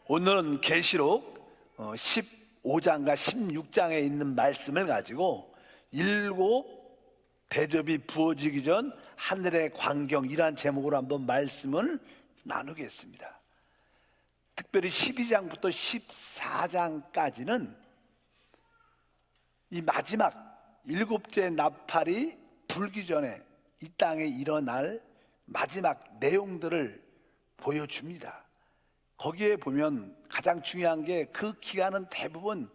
오늘은 계시록 15장과 16장에 있는 말씀을 가지고 일곱 대접이 부어지기 전 하늘의 광경, 이러한 제목으로 한번 말씀을 나누겠습니다. 특별히 12장부터 14장까지는 이 마지막 일곱째 나팔이 불기 전에 이 땅에 일어날 마지막 내용들을 보여줍니다. 거기에 보면 가장 중요한 게 그 기간은 대부분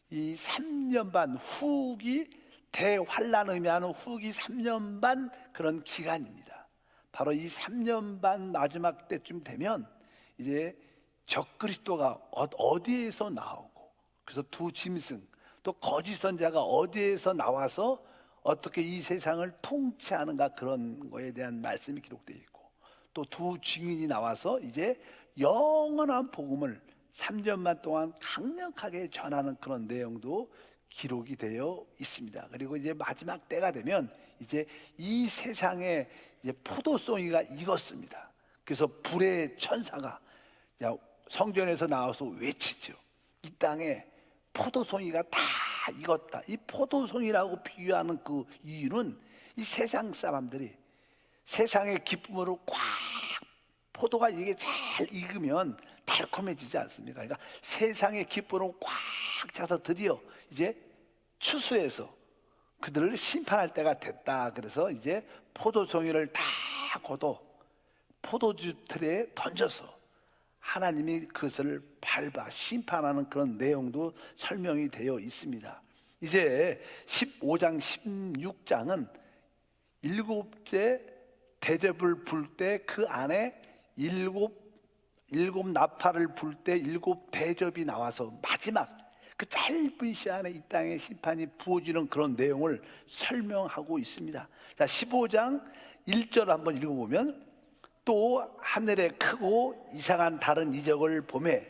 이 3년 반 후기, 대환란을 의미하는 후기 3년 반 그런 기간입니다. 바로 이 3년 반 마지막 때쯤 되면 이제 적그리스도가 어디에서 나오고, 그래서 두 짐승 또 거짓 선자가 어디에서 나와서 어떻게 이 세상을 통치하는가, 그런 거에 대한 말씀이 기록되어 있고, 또 두 증인이 나와서 이제 영원한 복음을 3년만 동안 강력하게 전하는 그런 내용도 기록이 되어 있습니다. 그리고 이제 마지막 때가 되면 이제 이 세상에 이제 포도송이가 익었습니다. 그래서 불의 천사가 성전에서 나와서 외치죠. 이 땅에 포도송이가 다 익었다. 이 포도송이라고 비유하는 그 이유는 이 세상 사람들이 세상의 기쁨으로 꽉, 포도가 이게 잘 익으면 달콤해지지 않습니까? 그러니까 세상의 기쁨으로 꽉 차서 드디어 이제 추수해서 그들을 심판할 때가 됐다. 그래서 이제 포도송이를 다 걷어 포도주 틀에 던져서 하나님이 그것을 밟아 심판하는 그런 내용도 설명이 되어 있습니다. 이제 15장 16장은 일곱째 대접을 불 때 그 안에 일곱 나팔을 불 때 일곱 대접이 나와서 마지막 그 짧은 시간에 이 땅에 심판이 부어지는 그런 내용을 설명하고 있습니다. 자, 15장 1절 한번 읽어보면, 또 하늘에 크고 이상한 다른 이적을 보매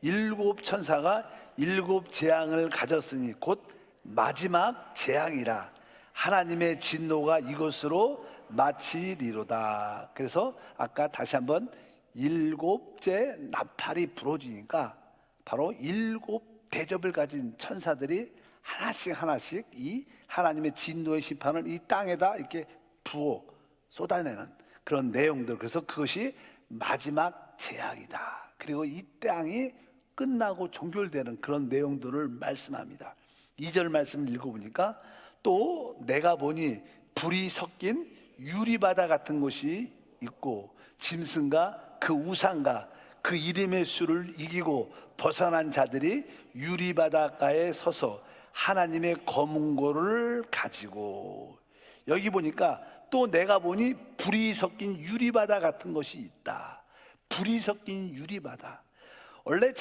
일곱 천사가 일곱 재앙을 가졌으니 곧 마지막 재앙이라. 하나님의 진노가 이것으로 마치리로다. 그래서 아까 다시 한번 일곱째 나팔이 불어지니까 바로 일곱 대접을 가진 천사들이 하나씩 이 하나님의 진노의 심판을 이 땅에다 이렇게 부어 쏟아내는 그런 내용들. 그래서 그것이 마지막 재앙이다. 그리고 이 땅이 끝나고 종결되는 그런 내용들을 말씀합니다. 2절 말씀을 읽어보니까, 또 내가 보니 불이 섞인 유리바다 같은 곳이 있고 짐승과 그 우상과 그 이름의 수를 이기고 벗어난 자들이 유리바닷가에 서서 하나님의 검은고를 가지고, 여기 보니까 또 내가 보니 불이 섞인 유리바다 같은 것이 있다. 불이 섞인 유리바다. 원래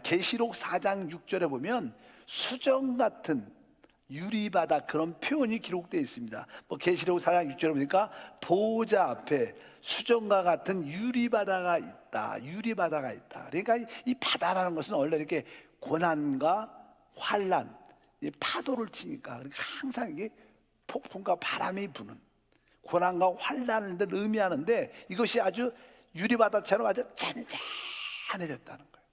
계시록 4장 6절에 보면 수정 같은 유리바다, 그런 표현이 기록되어 있습니다. 계시록 4장 6절에 보니까 보호자 앞에 수정과 같은 유리바다가 있다. 유리바다가 있다. 그러니까 이 바다라는 것은 원래 이렇게 고난과 환란, 파도를 치니까, 그러니까 항상 이게 폭풍과 바람이 부는 고난과 환란을 의미하는데, 이것이 아주 유리바다처럼 아주 잔잔해졌다는 거예요.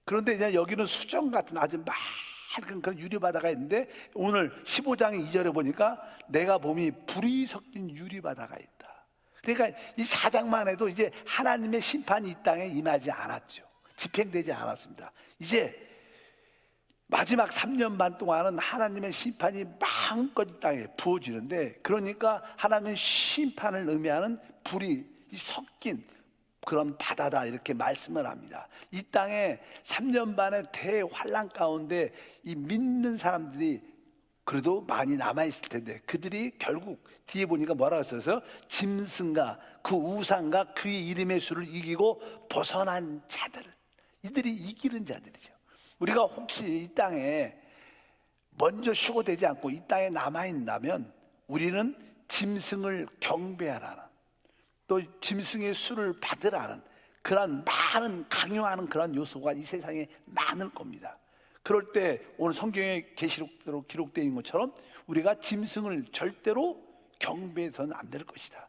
그런데 이제 여기는 수정 같은 아주 맑은 그런 유리바다가 있는데, 오늘 15장 2절에 보니까 내가 보니 불이 섞인 유리바다가 있다. 그러니까 이 4장만 해도 이제 하나님의 심판이 이 땅에 임하지 않았죠. 집행되지 않았습니다. 이제 마지막 3년 반 동안은 하나님의 심판이 마음껏 이 땅에 부어지는데, 그러니까 하나님의 심판을 의미하는 불이 섞인 그런 바다다, 이렇게 말씀을 합니다. 이 땅에 3년 반의 대환란 가운데 이 믿는 사람들이 그래도 많이 남아있을 텐데, 그들이 결국 뒤에 보니까 뭐라고 했어요? 짐승과 그 우상과 그의 이름의 수를 이기고 벗어난 자들, 이들이 이기는 자들이죠. 우리가 혹시 이 땅에 먼저 휴거되지 않고 이 땅에 남아있다면 우리는 짐승을 경배하라는, 또 짐승의 수를 받으라는 그런 많은 강요하는 그런 요소가 이 세상에 많을 겁니다. 그럴 때 오늘 성경에 계시록대로 기록되어 있는 것처럼 우리가 짐승을 절대로 경배해서는 안 될 것이다.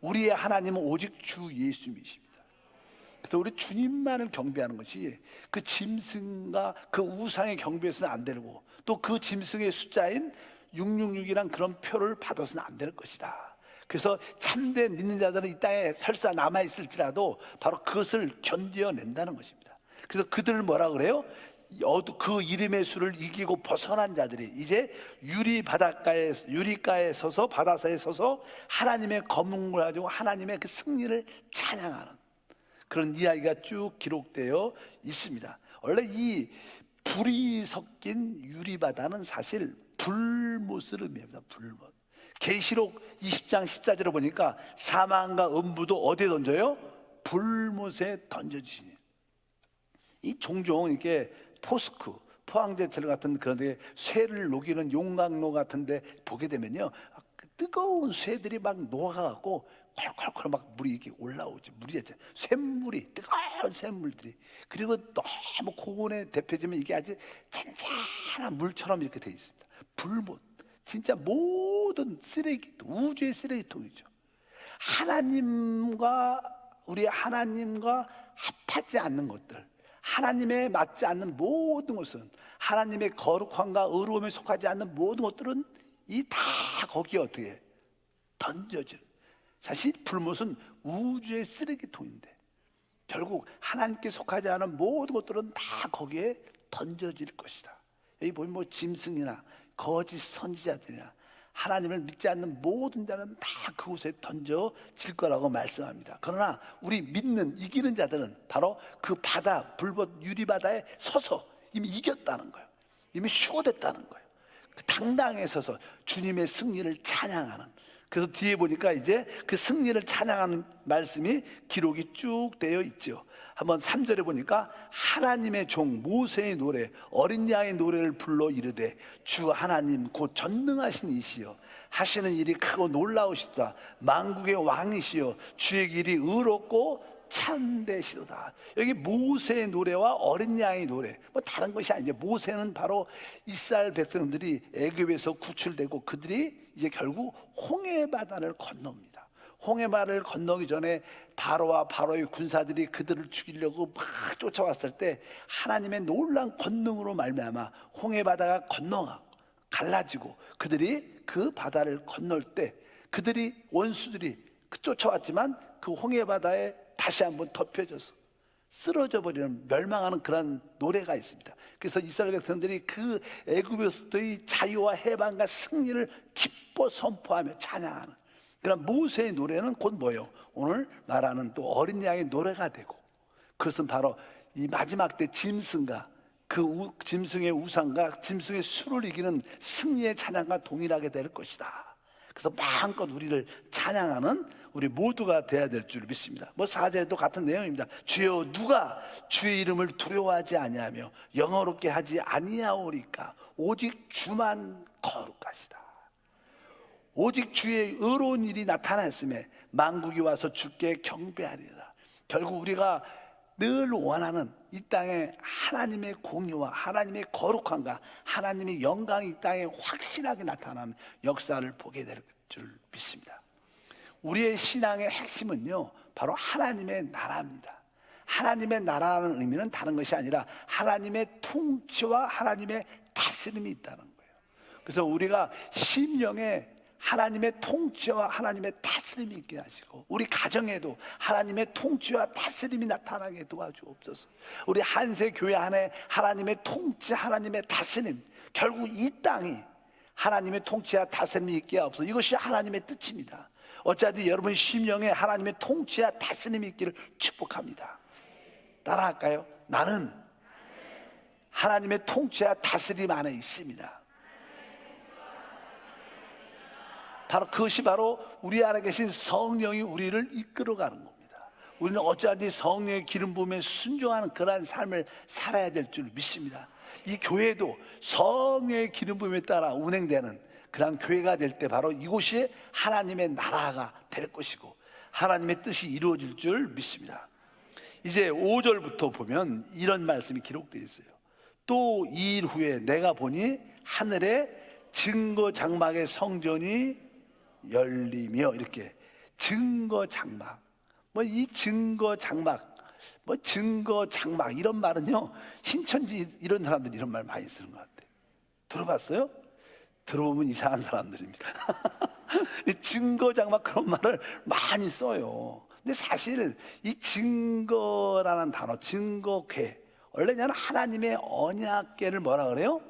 우리의 하나님은 오직 주 예수님이십니다. 그래서 우리 주님만을 경배하는 것이 그 짐승과 그 우상의 경배에서는 안 되고, 또 그 짐승의 숫자인 666이란 그런 표를 받아서는 안 될 것이다. 그래서 참된 믿는 자들은 이 땅에 설사 남아있을지라도 바로 그것을 견뎌낸다는 것입니다. 그래서 그들을 뭐라 그래요? 그 이름의 수를 이기고 벗어난 자들이 이제 유리가에 서서, 바다사에 서서 하나님의 검을 가지고 하나님의 그 승리를 찬양하는 그런 이야기가 쭉 기록되어 있습니다. 원래 이 불이 섞인 유리바다는 사실 불못을 의미합니다. 불못. 계시록 20장 14절에 보니까 사망과 음부도 어디에 던져요? 불못에 던져지니. 이 종종 이렇게 포스크, 포항제철 같은 그런 데 쇠를 녹이는 용광로 같은 데 보게 되면요, 뜨거운 쇠들이 막 녹아갖고 콜콜콜 막 물이 이렇게 올라오지. 물이 샘물이, 뜨거운 샘물들이. 그리고 너무 고온에 데펴지면 이게 아주 잔잔한 물처럼 이렇게 돼 있습니다. 불못. 진짜 모든 쓰레기, 우주의 쓰레기통이죠. 우리 하나님과 합하지 않는 것들, 하나님에 맞지 않는 모든 것은, 하나님의 거룩함과 의로움에 속하지 않는 모든 것들은 이 다 거기에 어떻게 던져지는. 사실 불못은 우주의 쓰레기통인데 결국 하나님께 속하지 않은 모든 것들은 다 거기에 던져질 것이다. 여기 보면 뭐 짐승이나 거짓 선지자들이나 하나님을 믿지 않는 모든 자는 다 그곳에 던져질 거라고 말씀합니다. 그러나 우리 믿는, 이기는 자들은 바로 그 바다, 불꽃 유리바다에 서서 이미 이겼다는 거예요. 이미 휴거됐다는 거예요. 그 당당에 서서 주님의 승리를 찬양하는. 그래서 뒤에 보니까 이제 그 승리를 찬양하는 말씀이 기록이 쭉 되어 있죠. 한번 3절에 보니까 하나님의 종 모세의 노래, 어린 양의 노래를 불러 이르되 주 하나님 곧 전능하신 이시여 하시는 일이 크고 놀라우시다. 만국의 왕이시여 주의 길이 의롭고 참되시도다. 여기 모세의 노래와 어린 양의 노래, 뭐 다른 것이 아니죠. 모세는 바로 이스라엘 백성들이 애굽에서 구출되고 그들이 이제 결국 홍해 바다를 건넙니다. 홍해 바다를 건너기 전에 바로와 바로의 군사들이 그들을 죽이려고 막 쫓아왔을 때 하나님의 놀라운 권능으로 말미암아 홍해 바다가 갈라지고 그들이 그 바다를 건널 때 그들이 원수들이 쫓아왔지만 그 홍해 바다에 다시 한번 덮여져서 쓰러져 버리는, 멸망하는 그런 노래가 있습니다. 그래서 이스라엘 백성들이 그 애굽에서의 자유와 해방과 승리를 기뻐 선포하며 찬양하는 그런 모세의 노래는 곧 뭐예요? 오늘 말하는 또 어린 양의 노래가 되고, 그것은 바로 이 마지막 때 짐승과 그 짐승의 우상과 짐승의 수를 이기는 승리의 찬양과 동일하게 될 것이다. 그래서 마음껏 우리를 찬양하는 우리 모두가 되어야 될 줄 믿습니다. 뭐 4절에도 같은 내용입니다. 주여 누가 주의 이름을 두려워하지 아니하며 영어롭게 하지 아니하오리까. 오직 주만 거룩하시다. 오직 주의 의로운 일이 나타났음에 만국이 와서 주께 경배하리라. 결국 우리가 늘 원하는 이 땅에 하나님의 공의와 하나님의 거룩함과 하나님의 영광이 이 땅에 확실하게 나타나는 역사를 보게 될 줄 믿습니다. 우리의 신앙의 핵심은요, 바로 하나님의 나라입니다. 하나님의 나라라는 의미는 다른 것이 아니라 하나님의 통치와 하나님의 다스림이 있다는 거예요. 그래서 우리가 심령에 하나님의 통치와 하나님의 다스림이 있게 하시고, 우리 가정에도 하나님의 통치와 다스림이 나타나게 도와주옵소서. 우리 한세 교회 안에 하나님의 통치, 하나님의 다스림, 결국 이 땅이 하나님의 통치와 다스림이 있게 하옵소서. 이것이 하나님의 뜻입니다. 어차피 여러분 심령에 하나님의 통치와 다스림이 있기를 축복합니다. 따라할까요? 나는 하나님의 통치와 다스림 안에 있습니다. 바로 그것이 바로 우리 안에 계신 성령이 우리를 이끌어가는 겁니다. 우리는 어찌하든지 성령의 기름 부음에 순종하는 그러한 삶을 살아야 될 줄 믿습니다. 이 교회도 성령의 기름 부음에 따라 운행되는 그런 교회가 될 때 바로 이곳이 하나님의 나라가 될 것이고 하나님의 뜻이 이루어질 줄 믿습니다. 이제 5절부터 보면 이런 말씀이 기록되어 있어요. 또 2일 후에 내가 보니 하늘에 증거 장막의 성전이 열리며, 이렇게 증거 장막, 뭐 이 증거 장막, 뭐 증거 장막 이런 말은요, 신천지 이런 사람들이 이런 말 많이 쓰는 것 같아요. 들어봤어요? 들어보면 이상한 사람들입니다. 이 증거 장막 그런 말을 많이 써요. 근데 사실 이 증거라는 단어, 증거궤, 원래는 하나님의 언약궤를 뭐라 그래요?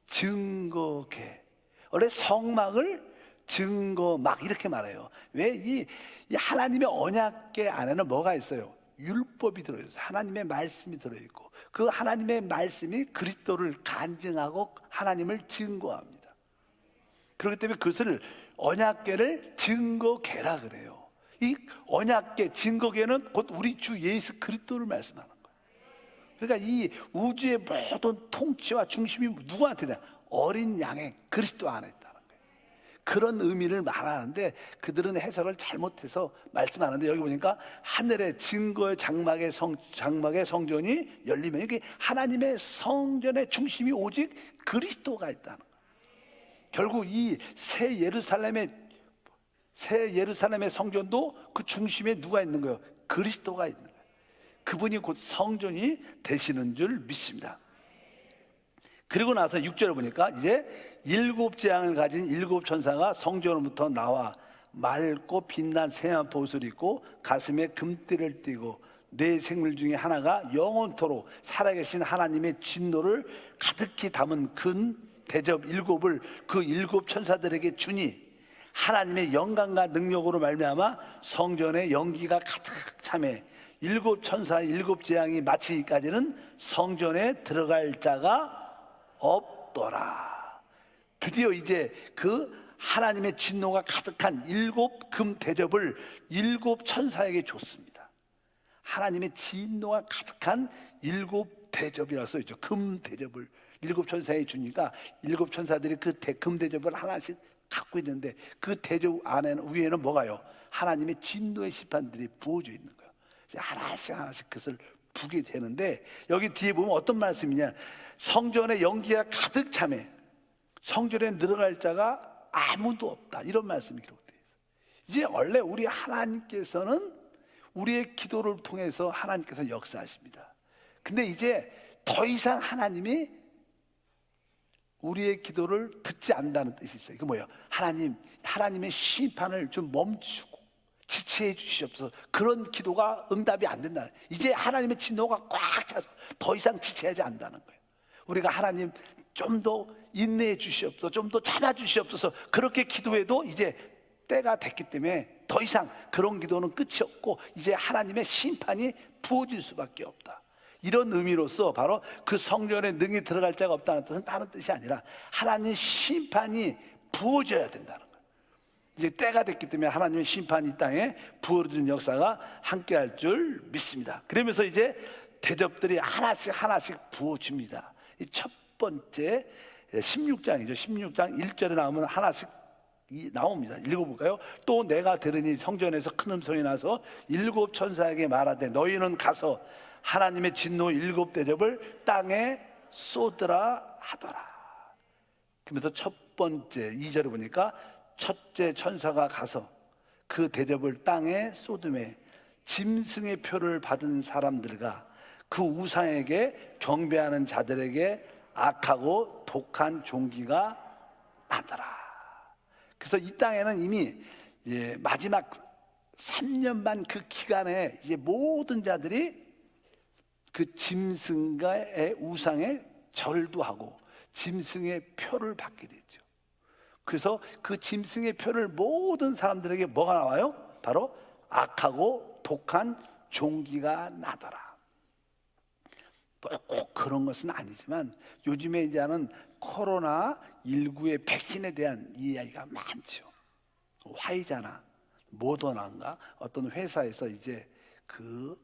증거궤. 원래 성막을 증거막 이렇게 말해요. 왜? 이 하나님의 언약궤 안에는 뭐가 있어요? 율법이 들어있어요. 하나님의 말씀이 들어있고, 그 하나님의 말씀이 그리스도를 간증하고 하나님을 증거합니다. 그렇기 때문에 그것을 언약궤를 증거궤라 그래요. 이 언약궤, 증거궤는 곧 우리 주 예수 그리스도를 말씀하는 거예요. 그러니까 이 우주의 모든 통치와 중심이 누구한테 있냐? 어린 양의 그리스도 안에 있다는 거예요. 그런 의미를 말하는데 그들은 해석을 잘못해서 말씀하는데, 여기 보니까 하늘의 증거의 장막의 성전이 열리면 이게 하나님의 성전의 중심이 오직 그리스도가 있다는 거예요. 결국 이 새 예루살렘의 성전도 그 중심에 누가 있는 거예요? 그리스도가 있는 거예요. 그분이 곧 성전이 되시는 줄 믿습니다. 그리고 나서 6절에 보니까 이제 7 재앙을 가진 7 천사가 성전으로부터 나와 맑고 빛난 새한 옷을 입고 가슴에 금띠를 띠고 네 생물 중에 하나가 영원토록 살아계신 하나님의 진노를 가득히 담은 큰 대접 7을 그 7 천사들에게 주니 하나님의 영광과 능력으로 말미암아 성전에 연기가 가득 차매 7 천사 7 재앙이 마치기까지는 성전에 들어갈 자가 없더라. 드디어 이제 그 하나님의 진노가 가득한 7 금 대접을 7 천사에게 줬습니다. 하나님의 진노가 가득한 7 대접이라고 써있죠. 금 대접을 7 천사에 주니까 7 천사들이 그 금 대접을 하나씩 갖고 있는데, 그 대접 안에는, 위에는 뭐가요? 하나님의 진노의 시판들이 부어져 있는 거예요. 하나씩 하나씩 그것을 부게 되는데, 여기 뒤에 보면 어떤 말씀이냐? 성전에 연기가 가득 차매 성전에 들어갈 자가 아무도 없다, 이런 말씀이 기록되어 있어요. 이제 원래 우리 하나님께서는 우리의 기도를 통해서 하나님께서 역사하십니다. 근데 이제 더 이상 하나님이 우리의 기도를 듣지 않는다는 뜻이 있어요. 이게 뭐예요? 하나님의 심판을 좀 멈추고 지체해 주시옵소서. 그런 기도가 응답이 안 된다. 이제 하나님의 진노가 꽉 차서 더 이상 지체하지 않는다는 거예요. 우리가 하나님 좀 더 인내해 주시옵소서, 좀 더 참아 주시옵소서, 그렇게 기도해도 이제 때가 됐기 때문에 더 이상 그런 기도는 끝이 없고 이제 하나님의 심판이 부어질 수밖에 없다. 이런 의미로서 바로 그 성전에 능히 들어갈 자가 없다는 뜻은 다른 뜻이 아니라 하나님의 심판이 부어져야 된다는 거예요. 이제 때가 됐기 때문에 하나님의 심판이 이 땅에 부어지는 역사가 함께할 줄 믿습니다. 그러면서 이제 대접들이 하나씩 부어집니다. 이 첫 번째 16장이죠. 16장 1절에 나오면 하나씩 나옵니다. 읽어볼까요? 또 내가 들으니 성전에서 큰 음성이 나서 7 천사에게 말하되 너희는 가서 하나님의 진노 7 대접을 땅에 쏟으라 하더라. 그러면서 첫 번째 2절에 보니까 첫째 천사가 가서 그 대접을 땅에 쏟음에 짐승의 표를 받은 사람들과 그 우상에게 경배하는 자들에게 악하고 독한 종기가 나더라. 그래서 이 땅에는 이미 마지막 3년 반 그 기간에 이제 모든 자들이 그 짐승과의 우상에 절도 하고 짐승의 표를 받게 되죠. 그래서 그 짐승의 표를 모든 사람들에게 뭐가 나와요? 바로 악하고 독한 종기가 나더라. 꼭 그런 것은 아니지만 요즘에 이제는 코로나19의 백신에 대한 이야기가 많죠. 화이자나 모더나인가 어떤 회사에서 이제 그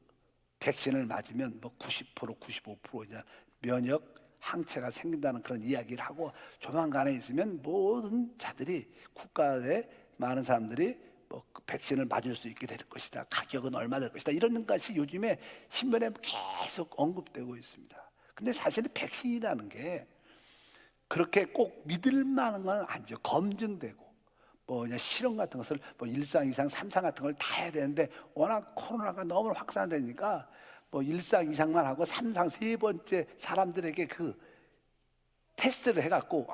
백신을 맞으면 뭐 90%, 95% 이제 면역 항체가 생긴다는 그런 이야기를 하고, 조만간에 있으면 모든 자들이 국가의 많은 사람들이 뭐 백신을 맞을 수 있게 될 것이다. 가격은 얼마 될 것이다. 이런 것이 요즘에 신문에 계속 언급되고 있습니다. 근데 사실은 백신이라는 게 그렇게 꼭 믿을 만한 건 아니죠. 검증되고 뭐 그냥 실험 같은 것을 뭐 1상, 2상, 3상 같은 걸 다 해야 되는데 워낙 코로나가 너무 확산되니까 뭐 1상, 2상만 하고 3상 세 번째 사람들에게 그 테스트를 해갖고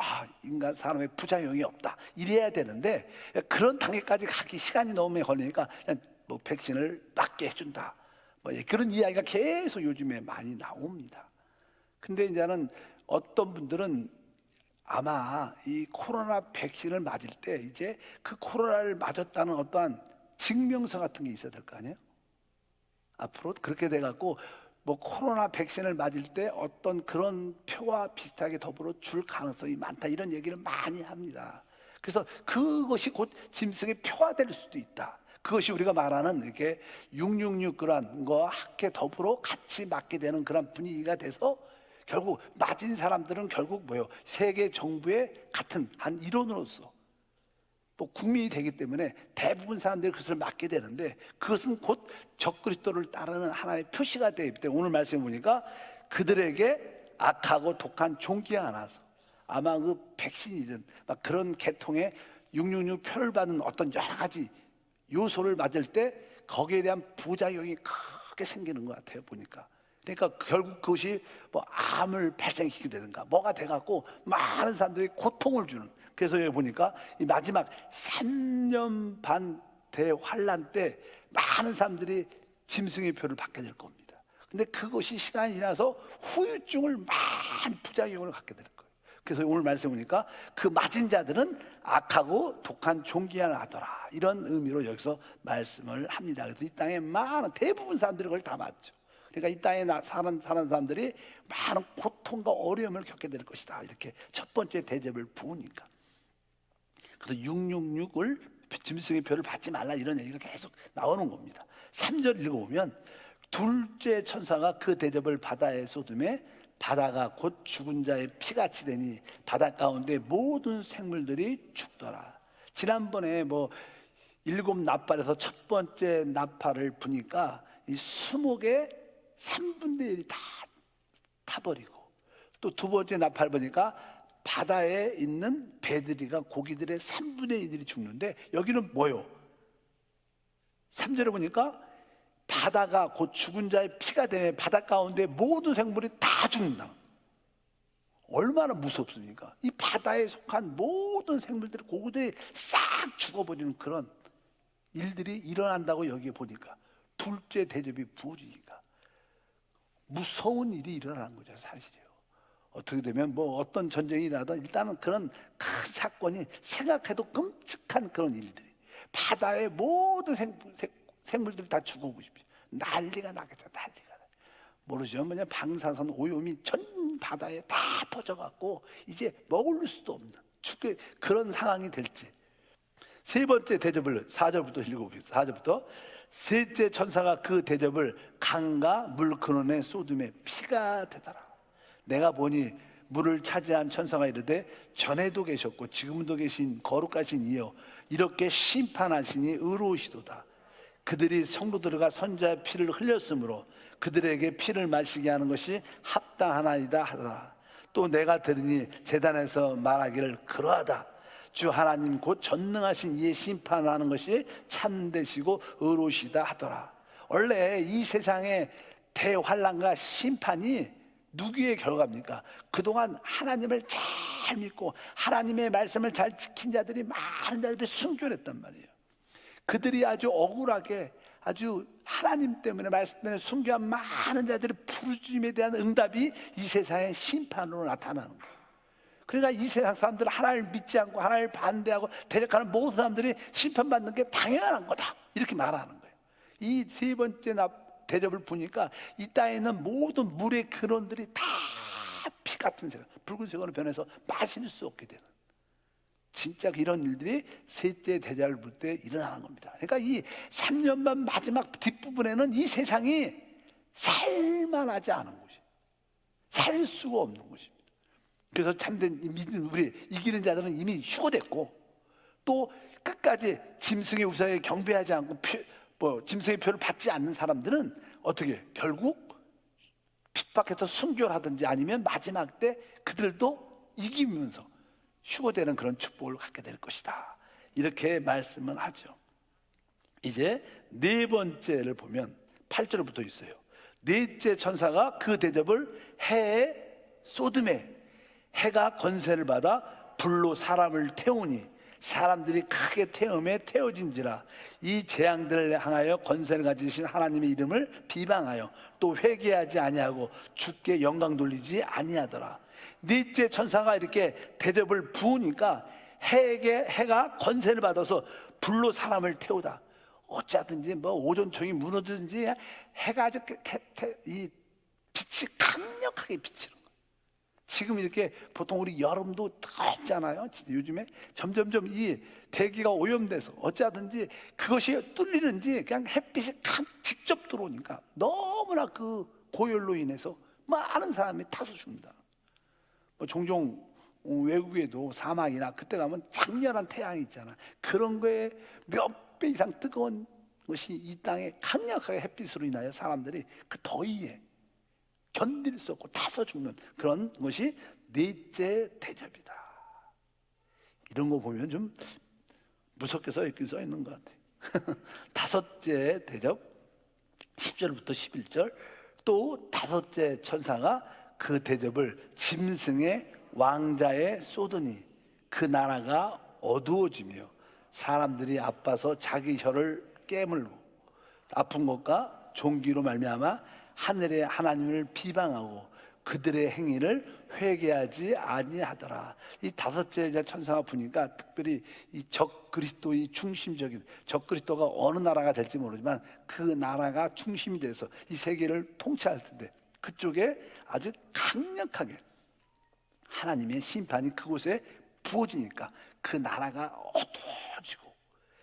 인간 사람의 부작용이 없다 이래야 되는데 그런 단계까지 가기 시간이 너무 걸리니까 그냥 뭐 백신을 맞게 해준다 뭐 그런 이야기가 계속 요즘에 많이 나옵니다. 근데 이제는 어떤 분들은 아마 이 코로나 백신을 맞을 때 이제 그 코로나를 맞았다는 어떠한 증명서 같은 게 있어야 될 거 아니에요? 앞으로 그렇게 돼갖고 뭐 코로나 백신을 맞을 때 어떤 그런 표와 비슷하게 더불어 줄 가능성이 많다 이런 얘기를 많이 합니다. 그래서 그것이 곧 짐승의 표가 될 수도 있다. 그것이 우리가 말하는 이렇게 666 그런 거와 함께 더불어 같이 맞게 되는 그런 분위기가 돼서 결국 맞은 사람들은 결국 뭐예요? 세계 정부의 같은 한 일원으로서 또 국민이 되기 때문에 대부분 사람들이 그것을 맞게 되는데 그것은 곧 적그리스도를 따르는 하나의 표시가 되기 때문에 오늘 말씀해 보니까 그들에게 악하고 독한 종기가 나서 아마 그 백신이든 막 그런 계통의 666 표를 받는 어떤 여러 가지 요소를 맞을 때 거기에 대한 부작용이 크게 생기는 것 같아요 보니까. 그러니까 결국 그것이 뭐 암을 발생시키게 되든가 뭐가 돼갖고 많은 사람들이 고통을 주는. 그래서 여기 보니까 이 마지막 3년 반 대환란 때 많은 사람들이 짐승의 표를 받게 될 겁니다. 근데 그것이 시간이 지나서 후유증을 많이 부작용을 갖게 될 거예요. 그래서 오늘 말씀 보니까 그 맞은 자들은 악하고 독한 종기를 하더라 이런 의미로 여기서 말씀을 합니다. 그래서 이 땅에 많은 대부분 사람들이 그걸 다 맞죠. 그러니까 이 땅에 사는 사람들이 많은 고통과 어려움을 겪게 될 것이다. 이렇게 첫 번째 대접을 부으니까. 그래서 666을 짐승의 표를 받지 말라 이런 얘기가 계속 나오는 겁니다. 3절 읽어보면 둘째 천사가 그 대접을 바다에 쏟음에 바다가 곧 죽은 자의 피같이 되니 바다 가운데 모든 생물들이 죽더라. 지난번에 뭐 7 나팔에서 첫 번째 나팔을 부니까 이 수목의 3분의 1이 다 타버리고 또 두 번째 나팔 보니까 바다에 있는 배들이가 고기들의 3분의 1이 죽는데 여기는 뭐요? 3절에 보니까 바다가 곧 죽은 자의 피가 되면 바다 가운데 모든 생물이 다 죽는다. 얼마나 무섭습니까? 이 바다에 속한 모든 생물들이 고기들이 싹 죽어버리는 그런 일들이 일어난다고 여기 보니까 둘째 대접이 부어지니까 무서운 일이 일어나는 거죠 사실이에요. 어떻게 되면 뭐 어떤 전쟁이 나든 일단은 그런 큰 사건이 생각해도 끔찍한 그런 일들이 바다의 모든 생물들이 다 죽어보고 싶죠. 난리가 나겠죠. 난리가. 모르죠. 뭐냐 방사선 오염이 전 바다에 다 퍼져갖고 이제 먹을 수도 없는 죽게 그런 상황이 될지. 세 번째 대접을 4절부터 읽어보겠습니다. 4절부터 셋째 천사가 그 대접을 강과 물 근원에 쏟음에 피가 되더라. 내가 보니 물을 차지한 천사가 이르되 전에도 계셨고 지금도 계신 거룩하신 이여 이렇게 심판하시니 의로우시도다. 그들이 성도들과 선자의 피를 흘렸으므로 그들에게 피를 마시게 하는 것이 합당하나이다 하더라. 또 내가 들으니 제단에서 말하기를 그러하다. 주 하나님 곧 전능하신 이의 심판하는 것이 참되시고 의로우시다 하더라. 원래 이 세상의 대환란과 심판이 누구의 결과입니까? 그동안 하나님을 잘 믿고 하나님의 말씀을 잘 지킨 자들이 많은 자들이 순교했단 말이에요. 그들이 아주 억울하게 아주 하나님 때문에 말씀 때문에 순교한 많은 자들의 부르짖음에 대한 응답이 이 세상의 심판으로 나타나는 거예요. 그러니까 이 세상 사람들은 하나님을 믿지 않고 하나님을 반대하고 대적하는 모든 사람들이 심판받는 게 당연한 거다 이렇게 말하는 거예요. 이 세 번째 대접을 보니까 이 땅에 있는 모든 물의 근원들이 다 피 같은 색깔 붉은색으로 변해서 마실 수 없게 되는 진짜 이런 일들이 셋째 대접을 볼 때 일어나는 겁니다. 그러니까 이 3년만 마지막 뒷부분에는 이 세상이 살만하지 않은 곳이 살 수가 없는 곳입니다. 그래서 참된 믿는 우리 이기는 자들은 이미 휴거됐고 또 끝까지 짐승의 우상에 경배하지 않고 짐승의 표를 받지 않는 사람들은 어떻게 결국 핍박해서 순교를 하든지 아니면 마지막 때 그들도 이기면서 휴거되는 그런 축복을 갖게 될 것이다. 이렇게 말씀을 하죠. 이제 네 번째를 보면 8절부터 있어요. 넷째 천사가 그 대접을 해에 쏟음에 해가 권세를 받아 불로 사람을 태우니 사람들이 크게 태움에 태워진지라. 이 재앙들을 향하여 권세를 가지신 하나님의 이름을 비방하여 또 회개하지 아니하고 주께 영광 돌리지 아니하더라. 넷째 천사가 이렇게 대접을 부으니까 해가 권세를 받아서 불로 사람을 태우다. 어쩌든지 뭐 오존청이 무너지든지 해가 아주 이 빛이 강력하게 비치는 거예요. 지금 이렇게 보통 우리 여름도 뜨겁잖아요. 요즘에 점점점 이 대기가 오염돼서 어쩌든지 그것이 뚫리는지 그냥 햇빛이 직접 들어오니까 너무나 그 고열로 인해서 많은 사람이 타서 죽는다. 종종 외국에도 사막이나 그때 가면 장렬한 태양이 있잖아. 그런 거에 몇 배 이상 뜨거운 것이 이 땅에 강력하게 햇빛으로 인하여 사람들이 그 더위에 견딜 수 없고 타서 죽는 그런 것이 넷째 대접이다. 이런 거 보면 좀 무섭게 써 있는 것 같아요. 다섯째 대접 10절부터 11절. 또 다섯째 천사가 그 대접을 짐승의 왕자에 쏟으니 그 나라가 어두워지며 사람들이 아파서 자기 혀를 깨물고 아픈 것과 종기로 말미암아 하늘의 하나님을 비방하고 그들의 행위를 회개하지 아니하더라. 이 다섯째 천사가 보니까 특별히 이 적그리스도의 중심적인 적그리스도가 어느 나라가 될지 모르지만 그 나라가 중심이 돼서 이 세계를 통치할 텐데 그쪽에 아주 강력하게 하나님의 심판이 그곳에 부어지니까 그 나라가 어두워지고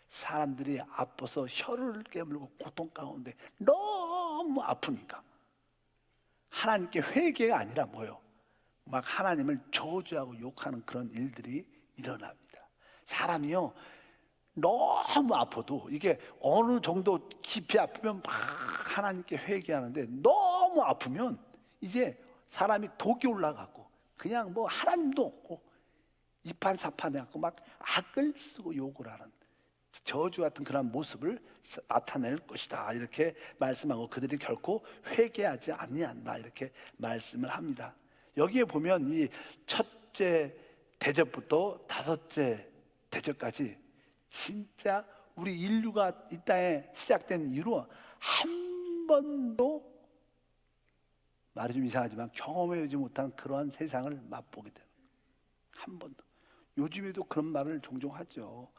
사람들이 아파서 혀를 깨물고 고통 가운데 너무 아프니까 하나님께 회개가 아니라 뭐요? 막 하나님을 저주하고 욕하는 그런 일들이 일어납니다. 사람이요 너무 아파도 이게 어느 정도 깊이 아프면 막 하나님께 회개하는데 너무 아프면 이제 사람이 독이 올라가고 그냥 뭐 하나님도 없고 이판사판해갖고 막 악을 쓰고 욕을 하는 저주 같은 그런 모습을 나타낼 것이다 이렇게 말씀하고 그들이 결코 회개하지 아니한다 이렇게 말씀을 합니다. 여기에 보면 이 첫째 대접부터 다섯째 대접까지 진짜 우리 인류가 이 땅에 시작된 이후로 한 번도 말이 좀 이상하지만 경험해보지 못한 그러한 세상을 맛보게 되는 한 번도. 요즘에도 그런 말을 종종 하죠.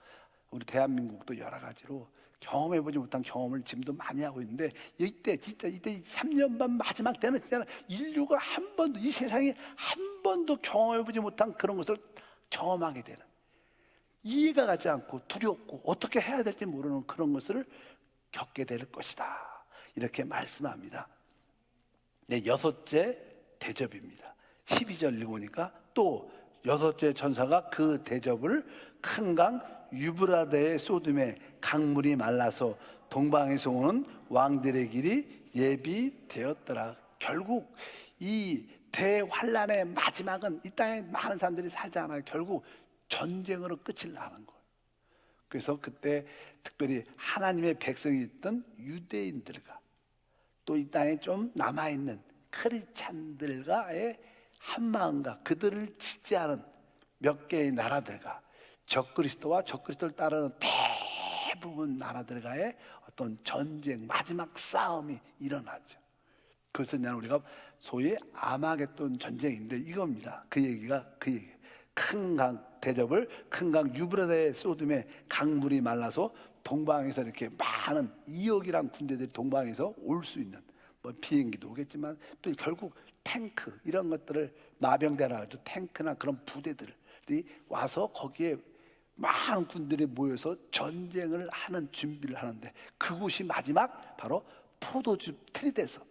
우리 대한민국도 여러 가지로 경험해보지 못한 경험을 지금도 많이 하고 있는데 이때 3년 반 마지막 때는 진짜 인류가 한 번도 이 세상에 한 번도 경험해보지 못한 그런 것을 경험하게 되는 이해가 가지 않고 두렵고 어떻게 해야 될지 모르는 그런 것을 겪게 될 것이다 이렇게 말씀합니다. 네, 여섯째 대접입니다. 12절 읽으니까 또 여섯째 천사가 그 대접을 큰 강 유브라데의 쏟음에 강물이 말라서 동방에서 오는 왕들의 길이 예비되었더라. 결국 이 대환란의 마지막은 이 땅에 많은 사람들이 살지 않아요. 결국 전쟁으로 끝을 나는 거예요. 그래서 그때 특별히 하나님의 백성이 있던 유대인들과 또 이 땅에 좀 남아있는 크리스찬들과의 한마음과 그들을 지지하는 몇 개의 나라들과 적그리스도와 적그리스도를 따르는 대부분 나라들과의 어떤 전쟁, 마지막 싸움이 일어나죠. 그것은 그냥 우리가 소위 아마겟돈 전쟁인데 이겁니다. 그 얘기가 그 얘기예요. 큰 강 대접을 큰 강 유브라데 쏟음에 강물이 말라서 동방에서 이렇게 많은 2억이란 군대들이 동방에서 올 수 있는 뭐 비행기도 오겠지만 또 결국 탱크 이런 것들을 마병대라 하죠. 탱크나 그런 부대들이 와서 거기에 많은 군들이 모여서 전쟁을 하는 준비를 하는데 그곳이 마지막 바로 포도즙 틀이돼서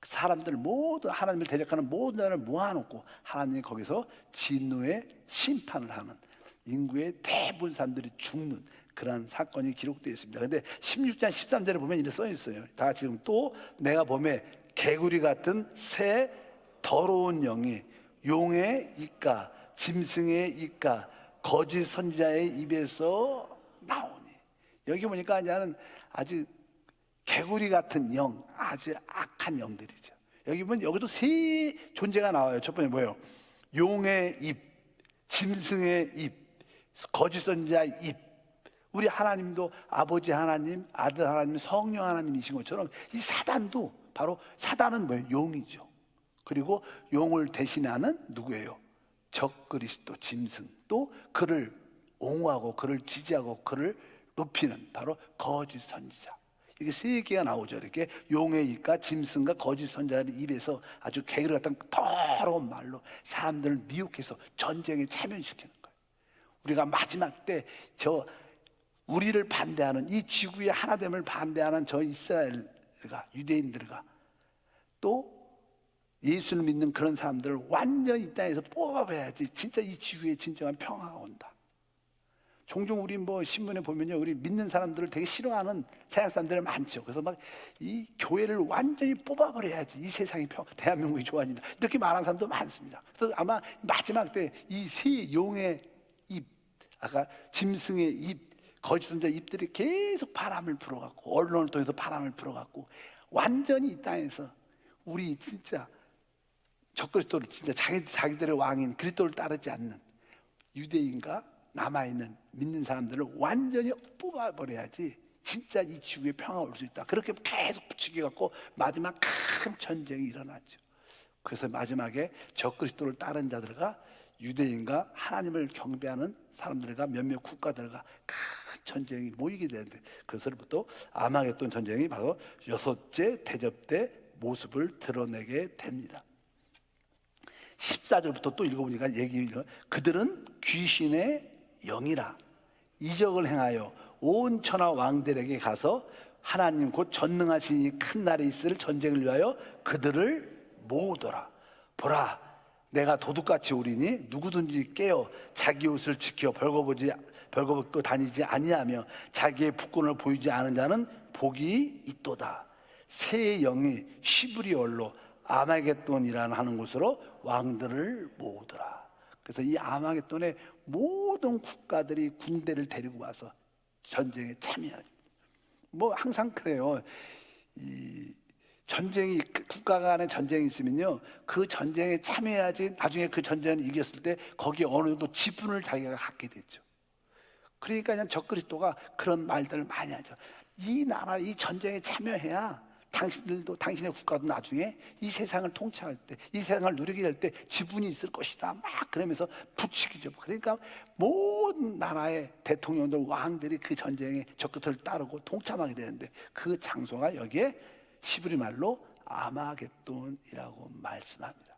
사람들 모두 하나님을 대적하는 모든 자를 모아놓고 하나님이 거기서 진노의 심판을 하는 인구의 대부분 사람들이 죽는 그런 사건이 기록되어 있습니다. 그런데 16장 13절에 보면 이렇게 써 있어요. 다 지금 또 내가 봄에 개구리 같은 새 더러운 영이 용의 입과 짐승의 입과 거짓 선지자의 입에서 나오니. 여기 보니까 이제는 아주 개구리 같은 영, 아주 악한 영들이죠. 여기 보면 여기도 세 존재가 나와요. 첫 번째 뭐예요? 용의 입, 짐승의 입, 거짓 선지자의 입. 우리 하나님도 아버지 하나님, 아들 하나님, 성령 하나님이신 것처럼 이 사단도 바로 사단은 뭐예요? 용이죠. 그리고 용을 대신하는 누구예요? 적그리스도 짐승. 또 그를 옹호하고 그를 지지하고 그를 높이는 바로 거짓 선지자. 이게 세 개가 나오죠. 이렇게 용의 입과 짐승과 거짓 선지자의 입에서 아주 개구리 같은 더러운 말로 사람들을 미혹해서 전쟁에 참여시키는 거예요. 우리가 마지막 때 우리를 반대하는 이 지구의 하나됨을 반대하는 저 이스라엘과 유대인들과 또 예수를 믿는 그런 사람들을 완전히 이 땅에서 뽑아봐야지 진짜 이 지구에 진정한 평화가 온다. 종종 우리 신문에 보면요, 우리 믿는 사람들을 되게 싫어하는 세상 사람들이 많죠. 그래서 막 이 교회를 완전히 뽑아버려야지 이 세상이 대한민국이 좋아진다, 이렇게 말하는 사람도 많습니다. 그래서 아마 마지막 때 이 세 용의 입, 아까 짐승의 입, 거짓 선지자 입들이 계속 바람을 불어갖고 언론을 통해서 바람을 불어갖고 완전히 이 땅에서 우리 진짜 적그리스도를 진짜 자기들의 왕인 그리스도를 따르지 않는 유대인과 남아있는 믿는 사람들을 완전히 뽑아버려야지 진짜 이 지구에 평화가 올 수 있다. 그렇게 계속 부추겨갖고 마지막 큰 전쟁이 일어났죠. 그래서 마지막에 적그리스도를 따른 자들과 유대인과 하나님을 경배하는 사람들과 몇몇 국가들과 큰 전쟁이 모이게 되는데, 그것으로부터 아마겟돈 전쟁이 바로 여섯째 대접 때 모습을 드러내게 됩니다. 14절부터 또 읽어보니까 그들은 귀신의 영이라 이적을 행하여 온 천하 왕들에게 가서 하나님 곧 전능하신 이 큰 날에 있을 전쟁을 위하여 그들을 모으더라. 보라, 내가 도둑같이 오리니 누구든지 깨어 자기 옷을 지켜 벌거벗고 다니지 아니하며 자기의 북군을 보이지 않은 자는 복이 있도다. 새 영이 시브리올로 아마겟돈이라는 하는 곳으로 왕들을 모으더라. 그래서 이 아마겟돈의 모든 국가들이 군대를 데리고 와서 전쟁에 참여하죠. 항상 그래요. 이 전쟁이, 국가 간의 전쟁이 있으면요, 그 전쟁에 참여해야지 나중에 그 전쟁을 이겼을 때 거기에 어느 정도 지분을 자기가 갖게 되죠. 그러니까 그냥 적그리스도가 그런 말들을 많이 하죠. 이 나라, 이 전쟁에 참여해야 당신들도, 당신의 국가도 나중에 이 세상을 통치할 때, 이 세상을 누리게 될 때 지분이 있을 것이다, 막 그러면서 부추기죠. 그러니까 모든 나라의 대통령들, 왕들이 그 전쟁에 적그리스도를 따르고 동참하게 되는데, 그 장소가 여기에 시브리 말로 아마겟돈이라고 말씀합니다.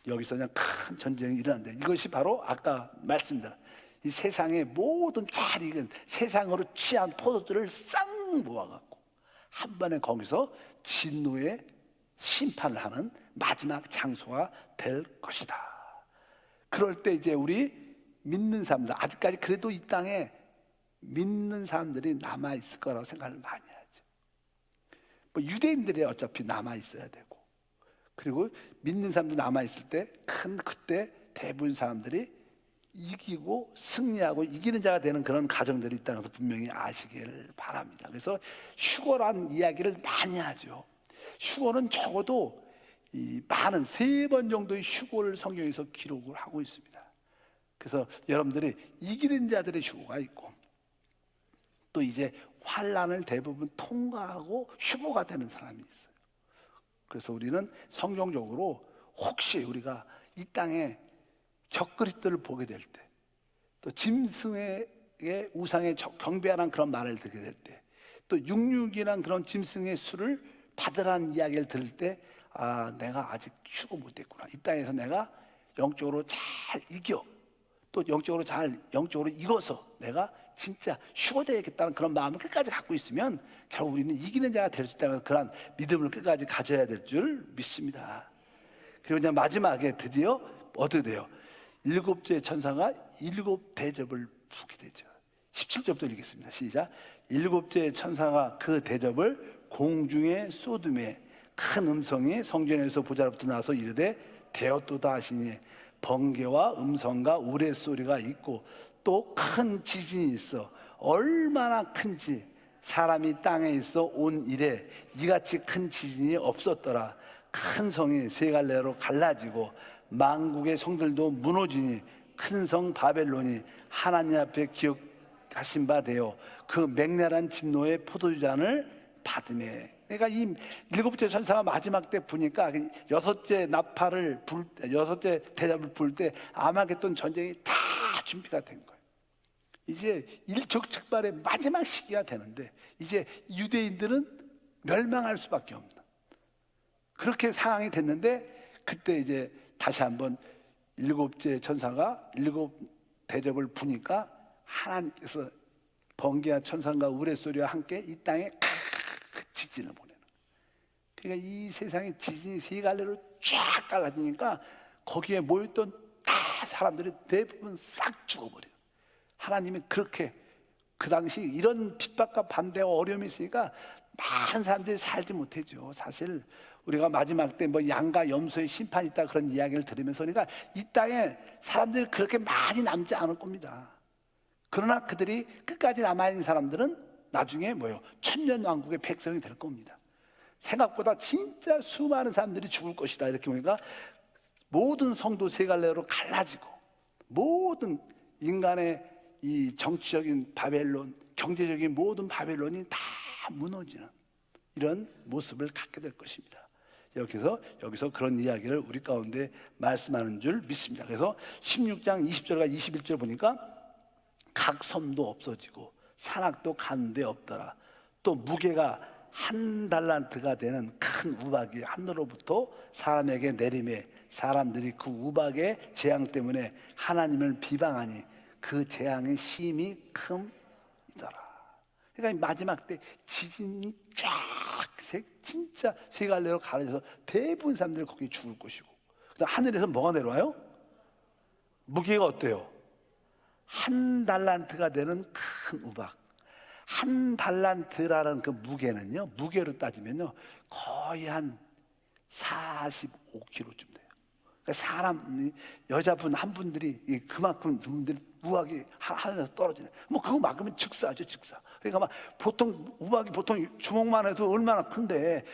여기서 그냥 큰 전쟁이 일어났는데, 이것이 바로 아까 말씀드린 이 세상의 모든 잘 익은 세상으로 취한 포도들을 싹 모아갖고 한 번에 거기서 진노의 심판을 하는 마지막 장소가 될 것이다. 그럴 때 이제 우리 믿는 사람들, 아직까지 그래도 이 땅에 믿는 사람들이 남아 있을 거라고 생각을 많이 하죠. 유대인들이 어차피 남아 있어야 되고, 그리고 믿는 사람들 남아 있을 때 그때 대부분 사람들이 이기고 승리하고 이기는 자가 되는 그런 가정들이 있다는 것을 분명히 아시기를 바랍니다. 그래서 휴거란 이야기를 많이 하죠. 휴거는 적어도 많은 3번 정도의 휴거를 성경에서 기록을 하고 있습니다. 그래서 여러분들이 이기는 자들의 휴거가 있고, 또 이제 환난을 대부분 통과하고 휴거가 되는 사람이 있어요. 그래서 우리는 성경적으로 혹시 우리가 이 땅에 적그리스도를 보게 될 때, 또 짐승의 우상에 경배하는 그런 말을 듣게 될 때, 또 육육이란 그런 짐승의 수를 받으라는 이야기를 들을 때, 내가 아직 휴거 못했구나. 이 땅에서 내가 영적으로 잘 이겨, 또 영적으로 익어서 내가 진짜 휴거되겠다는 그런 마음을 끝까지 갖고 있으면 결국 우리는 이기는 자가 될 수 있다는 그런 믿음을 끝까지 가져야 될 줄 믿습니다. 그리고 이제 마지막에 드디어 어떻게 돼요? 7째 천사가 7대접을 부게 되죠. 17절부터 읽겠습니다. 시작. 7째 천사가 그 대접을 공중에 쏟음에 큰 음성이 성전에서 보좌로부터 나서 이르되 되었도다 하시니 번개와 음성과 우레소리가 있고 또 큰 지진이 있어. 얼마나 큰지 사람이 땅에 있어 온 이래 이같이 큰 지진이 없었더라. 큰 성이 세 갈래로 갈라지고 만국의 성들도 무너지니 큰 성 바벨론이 하나님 앞에 기억하신 바 되어 그 맹렬한 진노의 포도주잔을 받으매. 그러니까 이 일곱째 천사가 마지막 때 보니까 여섯째 나팔을 여섯째 대접을 불 때 아마겟돈 전쟁이 다 준비가 된 거예요. 이제 일촉즉발의 마지막 시기가 되는데 이제 유대인들은 멸망할 수밖에 없는 그렇게 상황이 됐는데 그때 이제 다시 한번 일곱째 천사가 일곱 대접을 부니까 하나님께서 번개와 천상과 우레소리와 함께 이 땅에 지진을 보내는. 그러니까 이 세상에 지진이 세 갈래로 쫙 갈라지니까 거기에 모였던 다 사람들이 대부분 싹 죽어버려요. 하나님이 그렇게 그 당시 이런 핍박과 반대와 어려움이 있으니까 많은 사람들이 살지 못했죠. 사실 우리가 마지막 때 뭐 양과 염소의 심판이 있다 그런 이야기를 들으면서 그러니까 이 땅에 사람들이 그렇게 많이 남지 않을 겁니다. 그러나 그들이 끝까지 남아있는 사람들은 나중에 뭐요? 천년왕국의 백성이 될 겁니다. 생각보다 진짜 수많은 사람들이 죽을 것이다. 이렇게 보니까 모든 성도 세 갈래로 갈라지고 모든 인간의 이 정치적인 바벨론, 경제적인 모든 바벨론이 다 무너지는 이런 모습을 갖게 될 것입니다. 여기서 그런 이야기를 우리 가운데 말씀하는 줄 믿습니다. 그래서 16장 20절과 21절 보니까 각 섬도 없어지고 산악도 가는데 없더라. 또 무게가 1달란트가 되는 큰 우박이 하늘로부터 사람에게 내림에 사람들이 그 우박의 재앙 때문에 하나님을 비방하니 그 재앙의 심이 큼이더라. 그러니까 마지막 때 지진이 쫙 진짜 세 갈래로 갈라져서 대부분 사람들이 거기 죽을 것이고 하늘에서 뭐가 내려와요? 무게가 어때요? 1달란트가 되는 큰 우박. 1달란트라는 그 무게는요, 무게로 따지면요 거의 한 45kg쯤 돼요. 그러니까 사람 여자분 한 분들이 그만큼 분들이 우박이 하늘에서 떨어지네. 뭐 그거 막으면 즉사죠, 즉사. 그러니까 막 보통 우박이 보통 주먹만 해도 얼마나 큰데,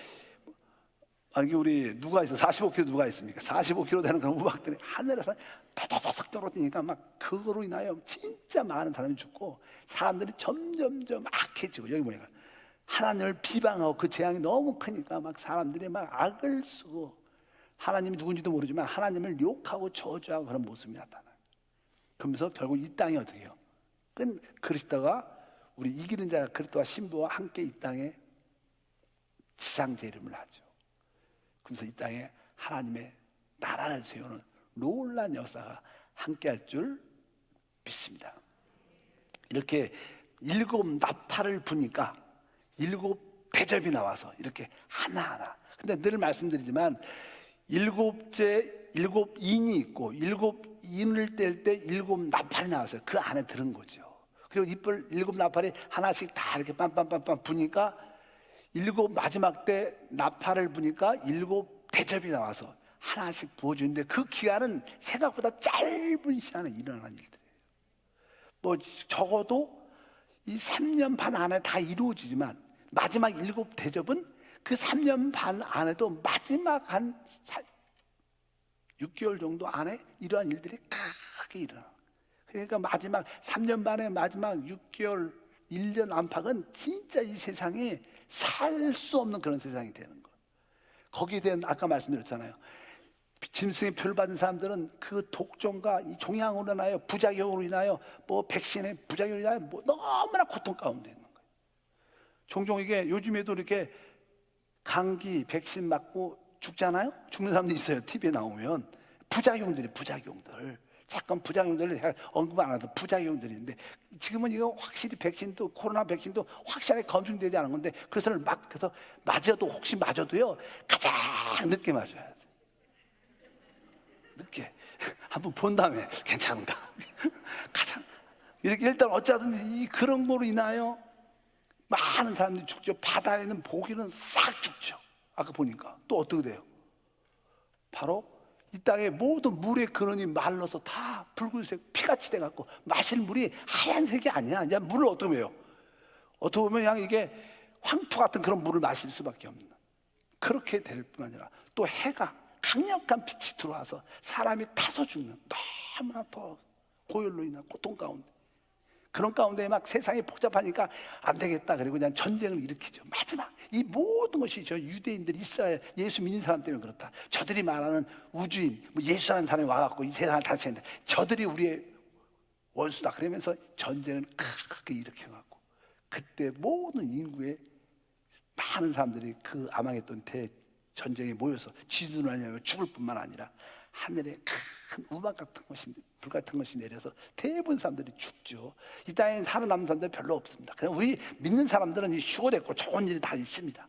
아니 우리 누가 있어? 45kg 누가 있습니까? 45kg 되는 그런 우박들이 하늘에서 다다닥 떨어지니까 막 그거로 인하여 진짜 많은 사람이 죽고 사람들이 점점점 악해지고, 여기 보니까 하나님을 비방하고 그 재앙이 너무 크니까 막 사람들이 막 악을 쓰고 하나님이 누군지도 모르지만 하나님을 욕하고 저주하고 그런 모습이 나타나요. 그러면서 결국 이 땅이 어떻게 해요? 그리스도가 우리 이기는 자가 그리스도와 신부와 함께 이 땅에 지상재림을 하죠. 그래서 이 땅에 하나님의 나라를 세우는 놀라운 역사가 함께할 줄 믿습니다. 이렇게 일곱 나팔을 부니까 일곱 대접이 나와서 이렇게 하나하나. 근데 늘 말씀드리지만 일곱 인이 있고 일곱 인을 뗄 때 일곱 나팔이 나왔어요. 그 안에 들은 거죠. 그리고 일곱 나팔이 하나씩 다 이렇게 빰빰빰빰 부니까 마지막 때 나팔을 부니까 일곱 대접이 나와서 하나씩 부어주는데 그 기간은 생각보다 짧은 시간에 일어나는 일들이에요. 뭐 적어도 이 3년 반 안에 다 이루어지지만 마지막 일곱 대접은 그 3년 반 안에도 마지막 한 6개월 정도 안에 이러한 일들이 크게 일어나. 그러니까 마지막 3년 반의 마지막 6개월 1년 안팎은 진짜 이 세상에 살 수 없는 그런 세상이 되는 거예요. 거기에 대한 아까 말씀드렸잖아요. 짐승의 표를 받은 사람들은 그 독종과 이 종양으로 인하여 부작용으로 인하여 뭐 백신의 부작용으로 인하여 뭐 너무나 고통 가운데 있는 거예요. 종종 이게 요즘에도 이렇게 감기 백신 맞고 죽잖아요. 죽는 사람도 있어요. TV에 나오면 부작용들 잠깐 부작용들을 잘 언급 안 하던 부작용들이 있는데 지금은 이거 확실히 백신도 코로나 백신도 확실하게 검증되지 않은 건데 그래서 맞아도 혹시 맞아도요 가장 늦게 맞아야 돼. 늦게 한번 본 다음에 괜찮은가 가장 이렇게 일단 어쩌든지 그런 거로 인하여 많은 사람들이 죽죠. 바다에 있는 고기는 싹 죽죠. 아까 보니까 또 어떻게 돼요? 바로 이 땅에 모든 물의 근원이 말라서 다 붉은색 피같이 돼갖고 마실 물이 하얀색이 아니야. 그냥 물을 어떻게 해요? 어떻게 보면 그냥 이게 황토 같은 그런 물을 마실 수밖에 없는, 그렇게 될 뿐 아니라 또 해가 강력한 빛이 들어와서 사람이 타서 죽는, 너무나 더 고열로 인한 고통 가운데, 그런 가운데 막 세상이 복잡하니까 안 되겠다, 그리고 그냥 전쟁을 일으키죠. 마지막 이 모든 것이 저 유대인들, 이스라엘 예수 믿는 사람 때문에 그렇다. 저들이 말하는 우주인, 뭐 예수라는 사람이 와갖고 이 세상을 다스리는데 저들이 우리의 원수다 그러면서 전쟁을 크게 일으켜갖고, 그때 모든 인구의 많은 사람들이 그 아망했던 대전쟁에 모여서 지진을 하려면 죽을 뿐만 아니라 하늘에 큰 우박 같은 것이, 불 같은 것이 내려서 대부분 사람들이 죽죠. 이 땅에 살아남는 사람들은 별로 없습니다. 그냥 우리 믿는 사람들은 휴거됐고 좋은 일이 다 있습니다.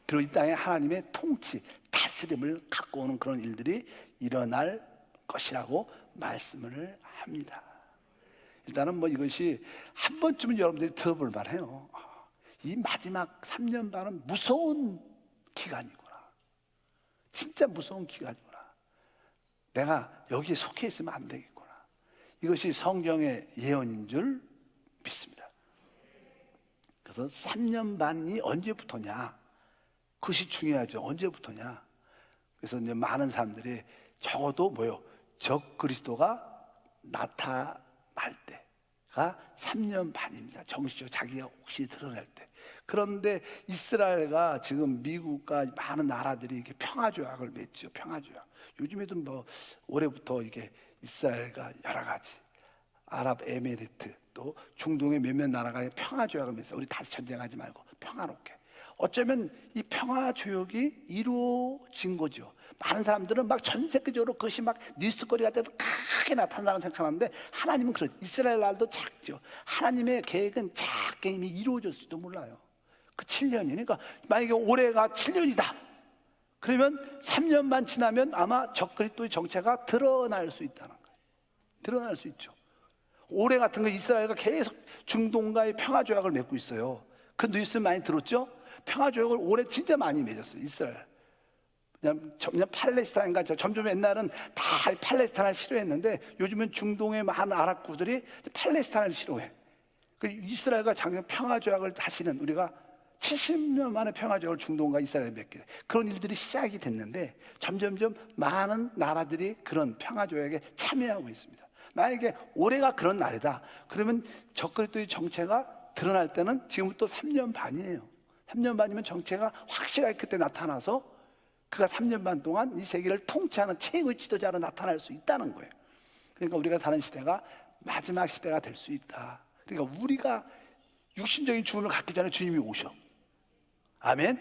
그리고 이 땅에 하나님의 통치, 다스림을 갖고 오는 그런 일들이 일어날 것이라고 말씀을 합니다. 일단은 뭐 이것이 한 번쯤은 여러분들이 들어볼 만해요. 이 마지막 3년 반은 무서운 기간이구나. 진짜 무서운 기간이구나. 내가 여기에 속해 있으면 안 되겠구나. 이것이 성경의 예언인 줄 믿습니다. 그래서 3년 반이 언제부터냐? 그것이 중요하죠. 언제부터냐? 그래서 이제 많은 사람들이 적어도 뭐요? 적 그리스도가 나타날 때가 3년 반입니다. 정식적으로 자기가 혹시 드러날 때. 그런데 이스라엘과 지금 미국과 많은 나라들이 이렇게 평화조약을 맺죠. 평화조약. 요즘에도 뭐 올해부터 이게 이스라엘과 여러 가지 아랍에미리트 또 중동의 몇몇 나라가 평화조약을 맺어서 우리 다시 전쟁하지 말고 평화롭게. 어쩌면 이 평화조약이 이루어진 거죠. 많은 사람들은 막 전 세계적으로 그것이 막 뉴스거리가 돼서 크게 나타난다고 생각하는데, 하나님은 그렇죠. 이스라엘 나라도 작죠. 하나님의 계획은 작게 이미 이루어졌을지도 몰라요. 그 7년이니까 만약에 올해가 7년이다 그러면 3년만 지나면 아마 적그리스도의 정체가 드러날 수 있다는 거예요. 드러날 수 있죠. 올해 같은 거 이스라엘과 계속 중동과의 평화조약을 맺고 있어요. 그 뉴스 많이 들었죠? 평화조약을 올해 진짜 많이 맺었어요. 이스라엘. 그냥 팔레스타인과 점점 옛날은 다 팔레스타인을 싫어했는데 요즘은 중동의 많은 아랍국들이 팔레스타인을 싫어해. 이스라엘과 작년 평화조약을 다시는 우리가 70년 만에 평화조약을 중동과 이스라엘에 맺게, 그런 일들이 시작이 됐는데 점점점 많은 나라들이 그런 평화조약에 참여하고 있습니다. 만약에 올해가 그런 날이다 그러면 적그리스도의 정체가 드러날 때는 지금부터 3년 반이에요. 3년 반이면 정체가 확실하게 그때 나타나서 그가 3년 반 동안 이 세계를 통치하는 최고의 지도자로 나타날 수 있다는 거예요. 그러니까 우리가 사는 시대가 마지막 시대가 될 수 있다. 그러니까 우리가 육신적인 죽음을 갖기 전에 주님이 오셔. 아멘.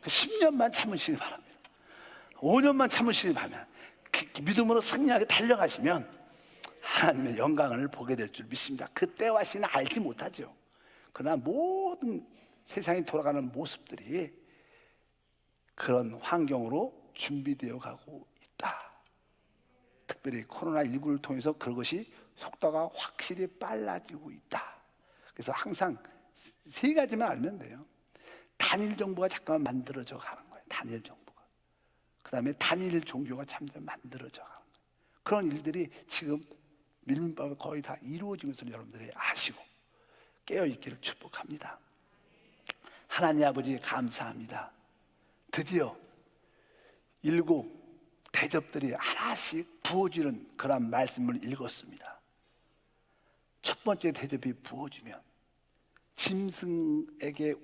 10년만 참으시기 바랍니다. 5년만 참으시기 바랍니다. 믿음으로 승리하게 달려가시면 하나님의 영광을 보게 될 줄 믿습니다. 그때와 시는 알지 못하죠. 그러나 모든 세상이 돌아가는 모습들이 그런 환경으로 준비되어 가고 있다. 특별히 코로나19를 통해서 그것이 속도가 확실히 빨라지고 있다. 그래서 항상 세 가지만 알면 돼요. 단일 정부가 잠깐 만들어져 가는 거예요. 단일 정부가. 그 다음에 단일 종교가 점점 만들어져 가는 거예요. 그런 일들이 지금 밀림법에 거의 다 이루어진 것을 여러분들이 아시고 깨어있기를 축복합니다. 하나님 아버지 감사합니다. 드디어 7 대접들이 하나씩 부어지는 그런 말씀을 읽었습니다. 첫 번째 대접이 부어지면 짐승에게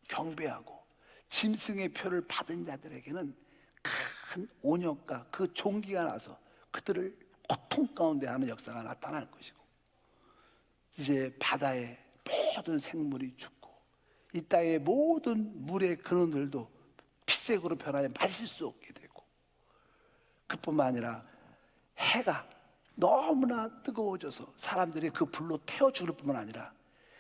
경배하고 짐승의 표를 받은 자들에게는 큰 온역과 그 종기가 나서 그들을 고통 가운데 하는 역사가 나타날 것이고, 이제 바다의 모든 생물이 죽고 이 땅의 모든 물의 근원들도 피색으로 변하여 마실 수 없게 되고, 그뿐만 아니라 해가 너무나 뜨거워져서 사람들이 그 불로 태워 죽을 뿐만 아니라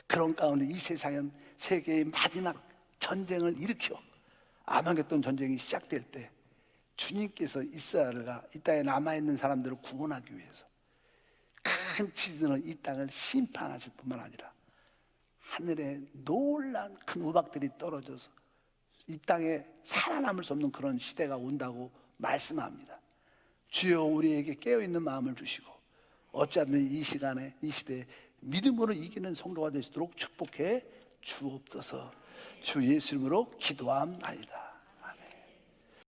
그런 가운데 이 세상은 세계의 마지막 전쟁을 일으켜 아마겟돈 전쟁이 시작될 때 주님께서 이스라엘과 이 땅에 남아있는 사람들을 구원하기 위해서 큰 지진으로 이 땅을 심판하실 뿐만 아니라 하늘에 놀란 큰 우박들이 떨어져서 이 땅에 살아남을 수 없는 그런 시대가 온다고 말씀합니다. 주여 우리에게 깨어있는 마음을 주시고 어찌하든 이 시간에 이 시대에 믿음으로 이기는 성도가 될 수 있도록 축복해 주옵소서. 주 예수 이름으로 기도함나이다.